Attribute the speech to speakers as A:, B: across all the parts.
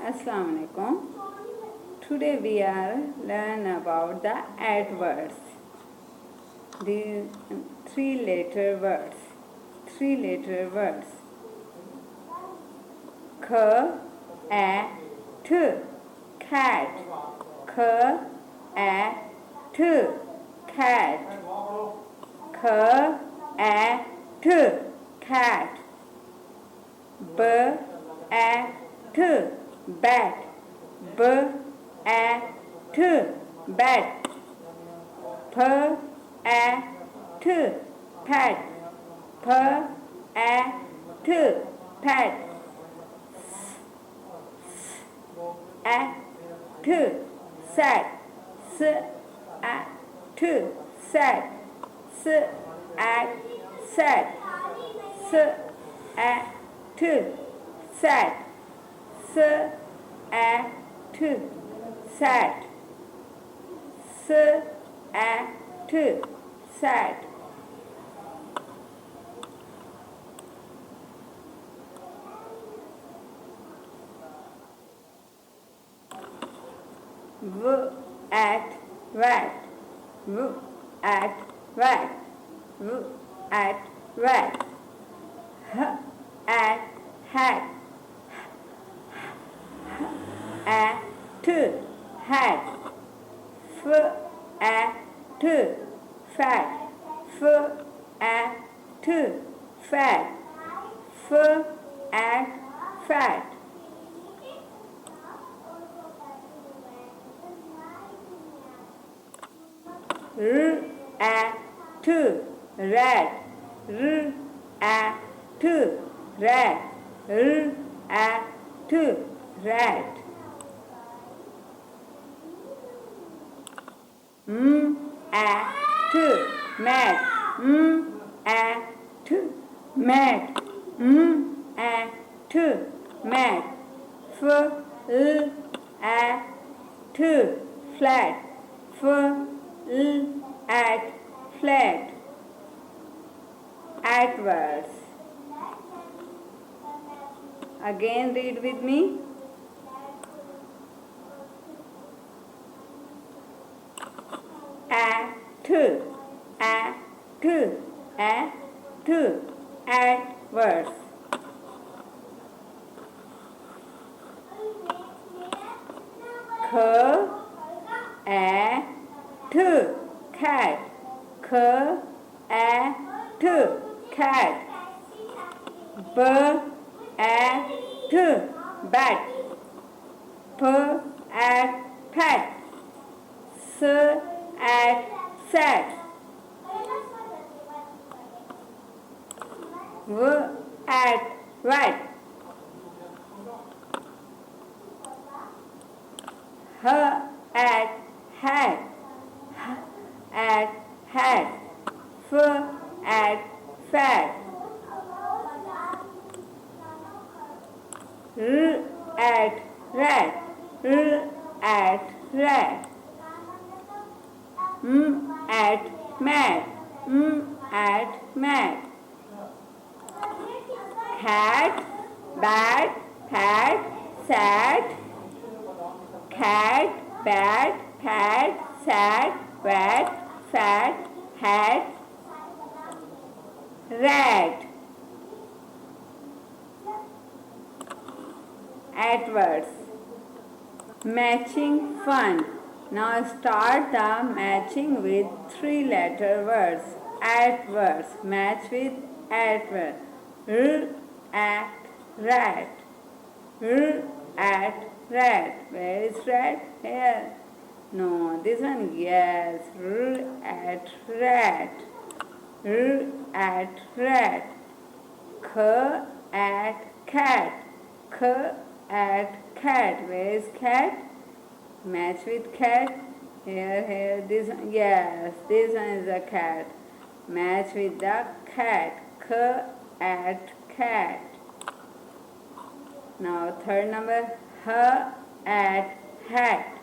A: Assalamu alaikum. Today we are learn about the adverbs. The three-letter words. Three-letter words. K, a, t, cat. K, a, t, cat. K, a, t, cat. B, a, t, bat. B, a, t, bat. P, a, t, pat. P, a, t, pat. A, t, sat. S, a, t, sat. S, a, sat. S, a, t, sat. S, a, t, sat. S, a, t, sat. V at vat. V at vat. V at vat. H at hat. H at hat. F at fat. F at fat. F at fat. R at rat. R at rat. R at rat. M at mat. M at mat. M at mat. F at flat. F at flat. Adverbs. Again read with me. At adverbs. K a cat. K a cat. B a bat. P at pat. S at sat. V at vat. H at hat. H at hat. F at fat. R at rat. R at rat. M at mat. M at mat. Cat, bat, pat, sat. Cat, bat, pat, sat, rat, fat, hat, rat. Adverbs. Matching fun. Now start the matching with three-letter words. Adverbs. Match with adverb. R at rat. R at rat. Where is rat? Here. No, this one. Yes. R at rat. R at rat. K at cat. K at cat. Where is cat? Match with cat. Here, this one. Yes, this one is a cat. Match with the cat. K at cat. Now third number. H at hat.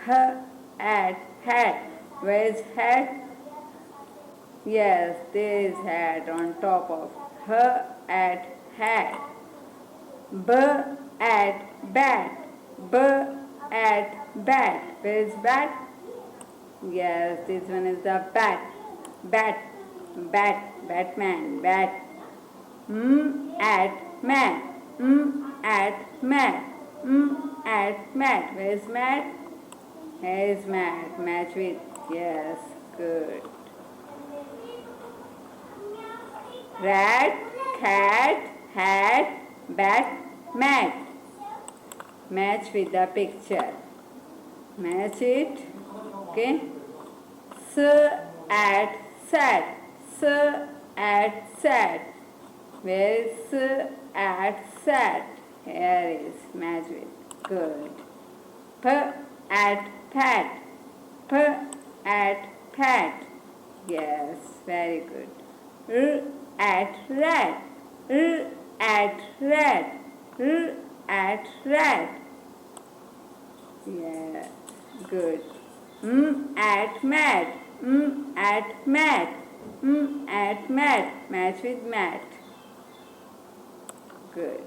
A: H at hat. Where is hat? Yes, there is hat on top of. H at hat. B at bat. B at bat. Where is bat? Yes, this one is the bat. Bat. Bat. Batman. Bat. At mat. At mat. At mat. Where is mat? Here is mat. Match with. Yes, good. Rat, cat, hat, bat, mat. Match with the picture. Match it. Okay. S at sat. S at sat. Where is S at sat? Here is match with. Good. P at pat. P at pat. Yes, very good. R at rat. R at rat. R at rat. Yeah, good. At mat. At mat. At mat. Match with mat. Good.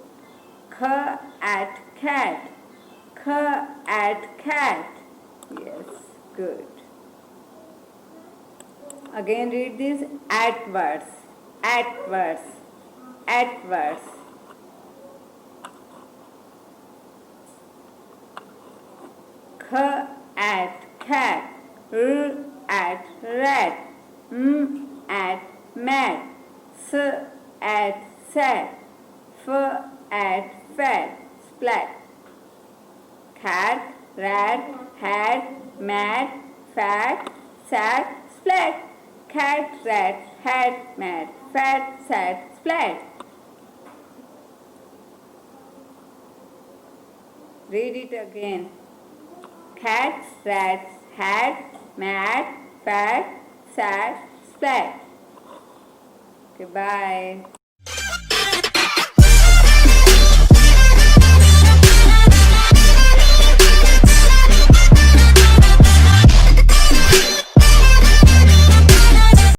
A: K at cat. K at cat. Yes, good. Again read this adverse. Adverse. Adverse. K at cat. R at rat. At mat. S at sat. F at fat. Splat. Cat, rat, hat, mat, fat, sat, splat. Cat, rat, hat, mat, fat, sat, splat. Read it again. Cat, rat, hat, mat, fat, sat, splat. Okay, bye.